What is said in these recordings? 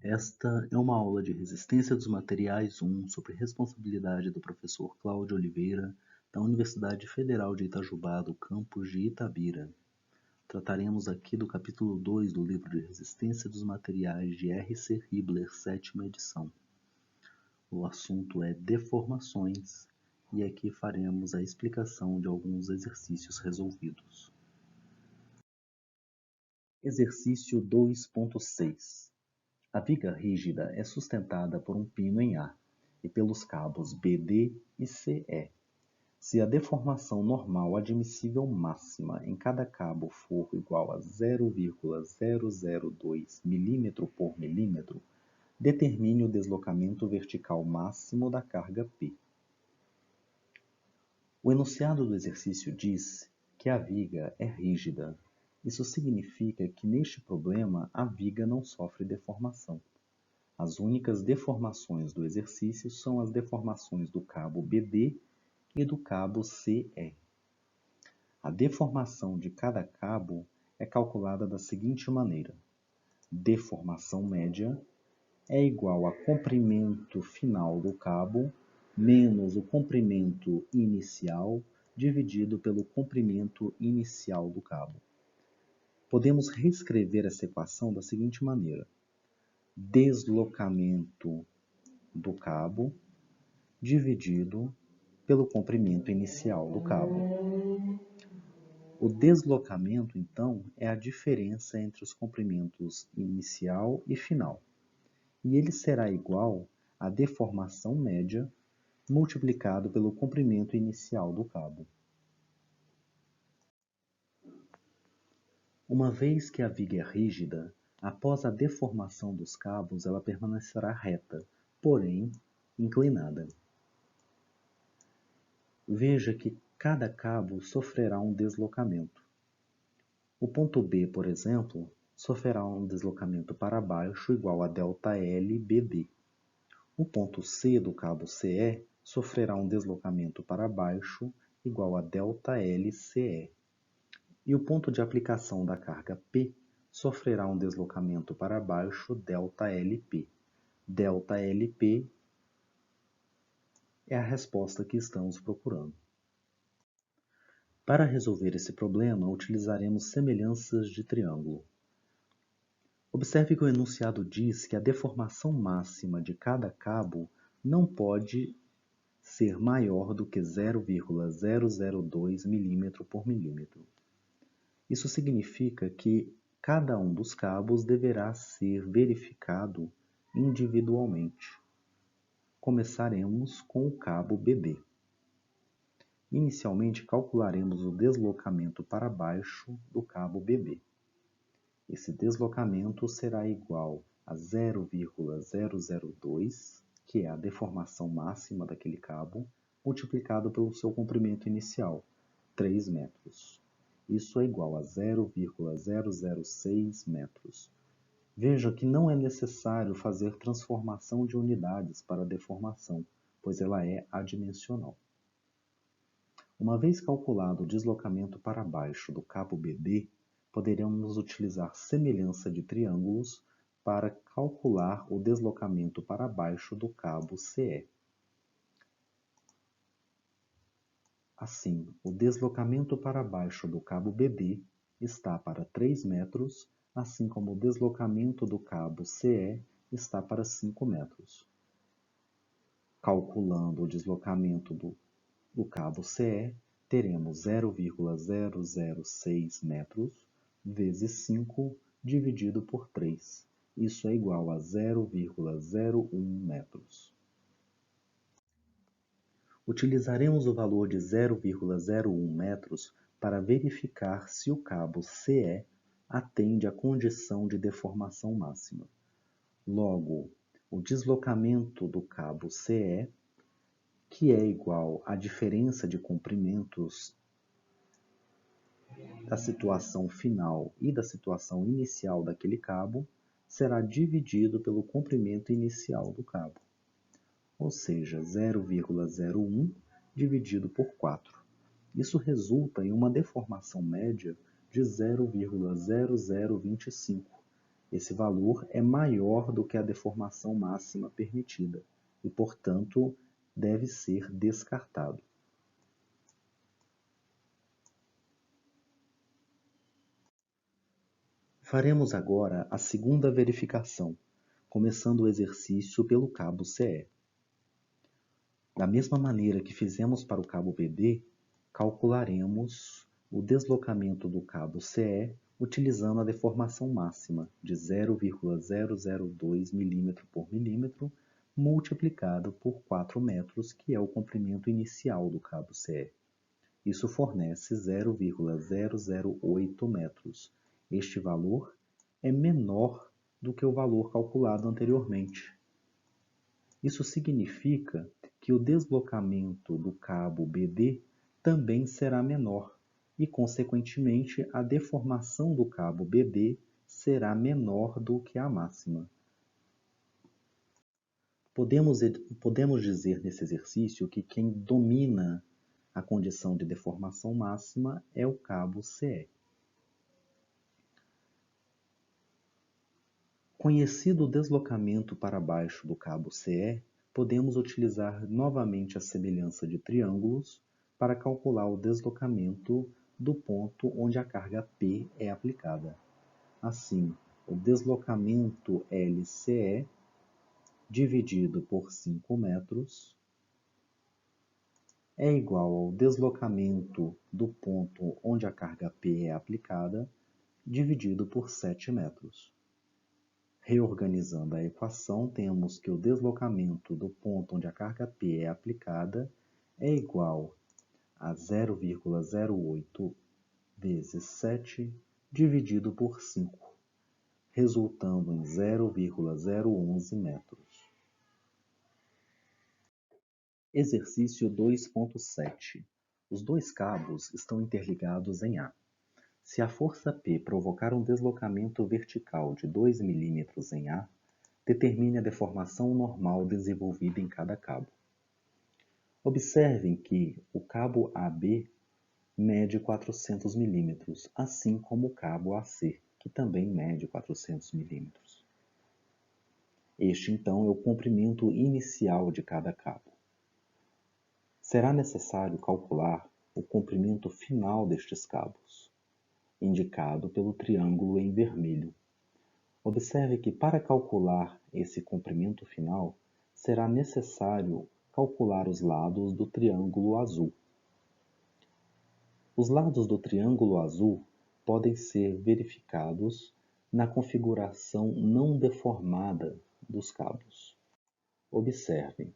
Esta é uma aula de Resistência dos Materiais 1 sobre responsabilidade do professor Cláudio Oliveira, da Universidade Federal de Itajubá, do campus de Itabira. Trataremos aqui do capítulo 2 do livro de Resistência dos Materiais de R.C. Hibler, 7ª edição. O assunto é deformações e aqui faremos a explicação de alguns exercícios resolvidos. Exercício 2.6. A viga rígida é sustentada por um pino em A e pelos cabos BD e CE. Se a deformação normal admissível máxima em cada cabo for igual a 0,002 mm por milímetro, determine o deslocamento vertical máximo da carga P. O enunciado do exercício diz que a viga é rígida. Isso significa que neste problema a viga não sofre deformação. As únicas deformações do exercício são as deformações do cabo BD e do cabo CE. A deformação de cada cabo é calculada da seguinte maneira: deformação média é igual a comprimento final do cabo menos o comprimento inicial dividido pelo comprimento inicial do cabo. Podemos reescrever essa equação da seguinte maneira: deslocamento do cabo dividido pelo comprimento inicial do cabo. O deslocamento, então, é a diferença entre os comprimentos inicial e final, e ele será igual à deformação média multiplicado pelo comprimento inicial do cabo. Uma vez que a viga é rígida, após a deformação dos cabos, ela permanecerá reta, porém inclinada. Veja que cada cabo sofrerá um deslocamento. O ponto B, por exemplo, sofrerá um deslocamento para baixo igual a ΔL BD. O ponto C do cabo CE sofrerá um deslocamento para baixo igual a ΔL CE. E o ponto de aplicação da carga P sofrerá um deslocamento para baixo ΔLP. ΔLP é a resposta que estamos procurando. Para resolver esse problema, utilizaremos semelhanças de triângulo. Observe que o enunciado diz que a deformação máxima de cada cabo não pode ser maior do que 0,002 mm por milímetro. Isso significa que cada um dos cabos deverá ser verificado individualmente. Começaremos com o cabo BD. Inicialmente, calcularemos o deslocamento para baixo do cabo BB. Esse deslocamento será igual a 0,002, que é a deformação máxima daquele cabo, multiplicado pelo seu comprimento inicial, 3 metros. Isso é igual a 0,006 metros. Veja que não é necessário fazer transformação de unidades para a deformação, pois ela é adimensional. Uma vez calculado o deslocamento para baixo do cabo BD, poderemos utilizar semelhança de triângulos para calcular o deslocamento para baixo do cabo CE. Assim, o deslocamento para baixo do cabo BD está para 3 metros, assim como o deslocamento do cabo CE está para 5 metros. Calculando o deslocamento do cabo CE, teremos 0,006 metros vezes 5 dividido por 3. Isso é igual a 0,01 metros. Utilizaremos o valor de 0,01 metros para verificar se o cabo CE atende à condição de deformação máxima. Logo, o deslocamento do cabo CE, que é igual à diferença de comprimentos da situação final e da situação inicial daquele cabo, será dividido pelo comprimento inicial do cabo, ou seja, 0,01 dividido por 4. Isso resulta em uma deformação média de 0,0025, Esse valor é maior do que a deformação máxima permitida e, portanto, deve ser descartado. Faremos agora a segunda verificação, começando o exercício pelo cabo CE. Da mesma maneira que fizemos para o cabo BD, calcularemos o deslocamento do cabo CE utilizando a deformação máxima de 0,002 mm por milímetro multiplicado por 4 metros, que é o comprimento inicial do cabo CE. Isso fornece 0,008 metros. Este valor é menor do que o valor calculado anteriormente. Isso significa que o deslocamento do cabo BD também será menor e, consequentemente, a deformação do cabo BD será menor do que a máxima. Podemos dizer nesse exercício que quem domina a condição de deformação máxima é o cabo CE. Conhecido o deslocamento para baixo do cabo CE, podemos utilizar novamente a semelhança de triângulos para calcular o deslocamento do ponto onde a carga P é aplicada. Assim, o deslocamento LCE dividido por 5 metros é igual ao deslocamento do ponto onde a carga P é aplicada dividido por 7 metros. Reorganizando a equação, temos que o deslocamento do ponto onde a carga P é aplicada é igual a 0,08 vezes 7 dividido por 5, resultando em 0,011 metros. Exercício 2.7. Os dois cabos estão interligados em A. Se a força P provocar um deslocamento vertical de 2 mm em A, determine a deformação normal desenvolvida em cada cabo. Observem que o cabo AB mede 400 mm, assim como o cabo AC, que também mede 400 mm. Este, então, é o comprimento inicial de cada cabo. Será necessário calcular o comprimento final destes cabos, indicado pelo triângulo em vermelho. Observe que para calcular esse comprimento final, será necessário calcular os lados do triângulo azul. Os lados do triângulo azul podem ser verificados na configuração não deformada dos cabos. Observem,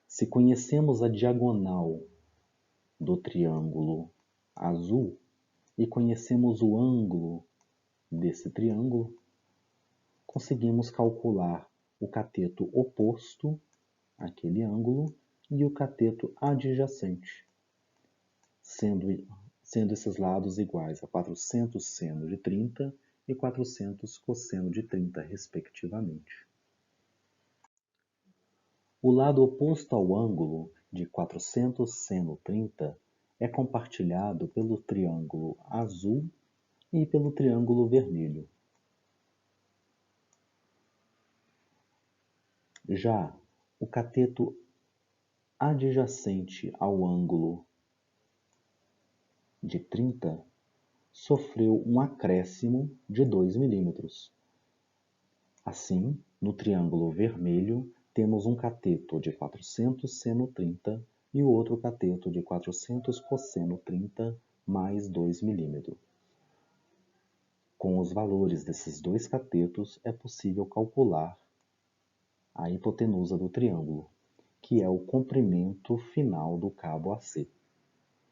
se conhecemos a diagonal do triângulo azul e conhecemos o ângulo desse triângulo, conseguimos calcular o cateto oposto àquele ângulo e o cateto adjacente, sendo esses lados iguais a 400 seno de 30 e 400 cosseno de 30, respectivamente. O lado oposto ao ângulo de 400 seno 30 é compartilhado pelo triângulo azul e pelo triângulo vermelho. Já o cateto adjacente ao ângulo de 30 sofreu um acréscimo de 2 mm. Assim, no triângulo vermelho, temos um cateto de 400 seno 30 e o outro cateto de 400 cosseno 30 mais 2 mm. Com os valores desses dois catetos, é possível calcular a hipotenusa do triângulo, que é o comprimento final do cabo AC,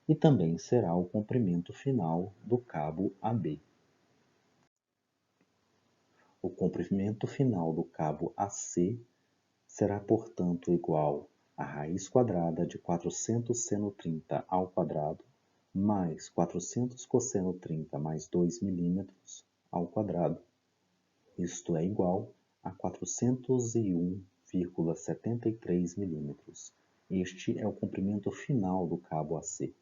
e também será o comprimento final do cabo AB. O comprimento final do cabo AC será, portanto, igual à raiz quadrada de 400 seno 30 ao quadrado mais 400 cosseno 30 mais 2 mm ao quadrado. Isto é igual a 401,73 mm. Este é o comprimento final do cabo AC.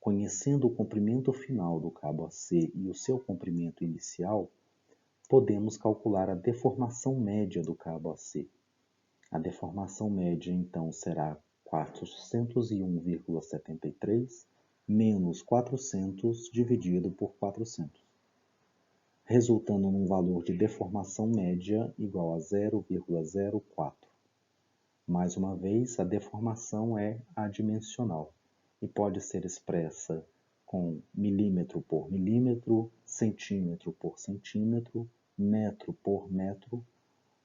Conhecendo o comprimento final do cabo AC e o seu comprimento inicial, podemos calcular a deformação média do cabo AC. A deformação média, então, será 401,73 menos 400 dividido por 400, resultando num valor de deformação média igual a 0,04. Mais uma vez, a deformação é adimensional e pode ser expressa com milímetro por milímetro, centímetro por centímetro, metro por metro,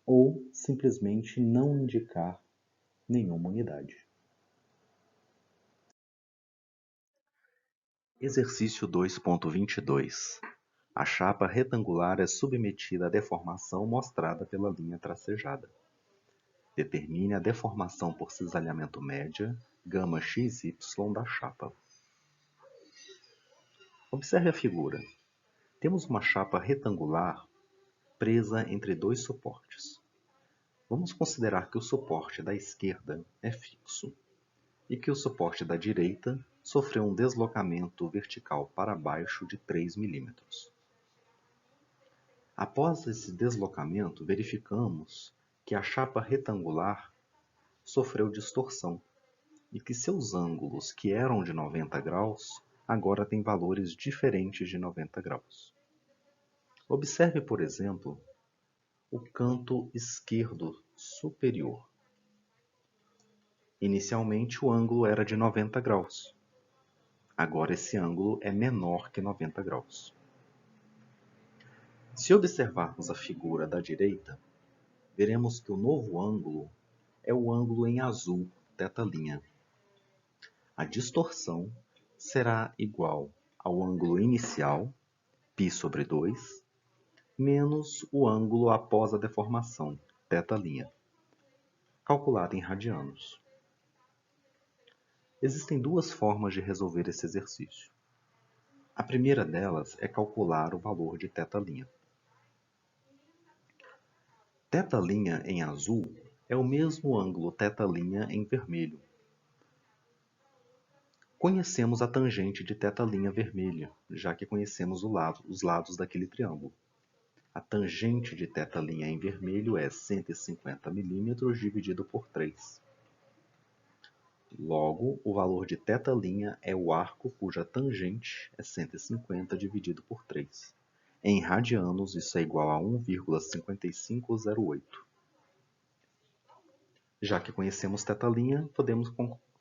ou simplesmente não indicar nenhuma unidade. Exercício 2.22. A chapa retangular é submetida à deformação mostrada pela linha tracejada. Determine a deformação por cisalhamento média, gama XY da chapa. Observe a figura. Temos uma chapa retangular presa entre dois suportes. Vamos considerar que o suporte da esquerda é fixo e que o suporte da direita sofreu um deslocamento vertical para baixo de 3 mm. Após esse deslocamento, verificamos que a chapa retangular sofreu distorção e que seus ângulos, que eram de 90 graus, agora têm valores diferentes de 90 graus. Observe, por exemplo, o canto esquerdo superior. Inicialmente o ângulo era de 90 graus. Agora esse ângulo é menor que 90 graus. Se observarmos a figura da direita, veremos que o novo ângulo é o ângulo em azul, θ'. A distorção será igual ao ângulo inicial, π/2, menos o ângulo após a deformação, θ', calculado em radianos. Existem duas formas de resolver esse exercício. A primeira delas é calcular o valor de θ'. θ' em azul é o mesmo ângulo θ' em vermelho. Conhecemos a tangente de θ' vermelha, já que conhecemos os lados daquele triângulo. A tangente de θ' em vermelho é 150 mm dividido por 3. Logo, o valor de θ' é o arco cuja tangente é 150 dividido por 3. Em radianos, isso é igual a 1,5508. Já que conhecemos θ', podemos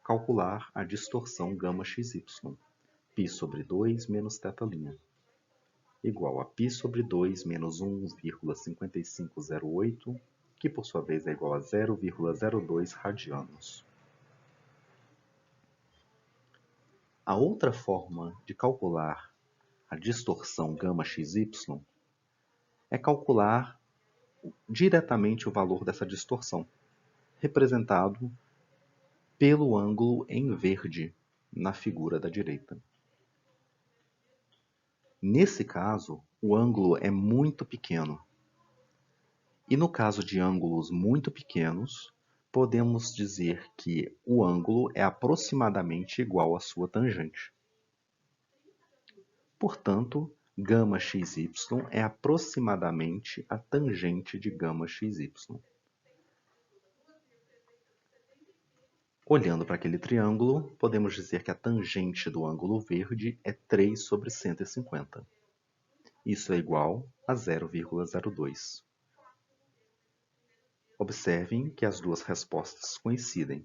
calcular a distorção γ/XY, π/2 menos θ', igual a π/2 menos 1,5508, que por sua vez é igual a 0,02 radianos. A outra forma de calcular a distorção γ/XY é calcular diretamente o valor dessa distorção, representado pelo ângulo em verde na figura da direita. Nesse caso, o ângulo é muito pequeno. E no caso de ângulos muito pequenos, podemos dizer que o ângulo é aproximadamente igual à sua tangente. Portanto, γ/XY é aproximadamente a tangente de γ/XY. Olhando para aquele triângulo, podemos dizer que a tangente do ângulo verde é 3/150. Isso é igual a 0,02. Observem que as duas respostas coincidem.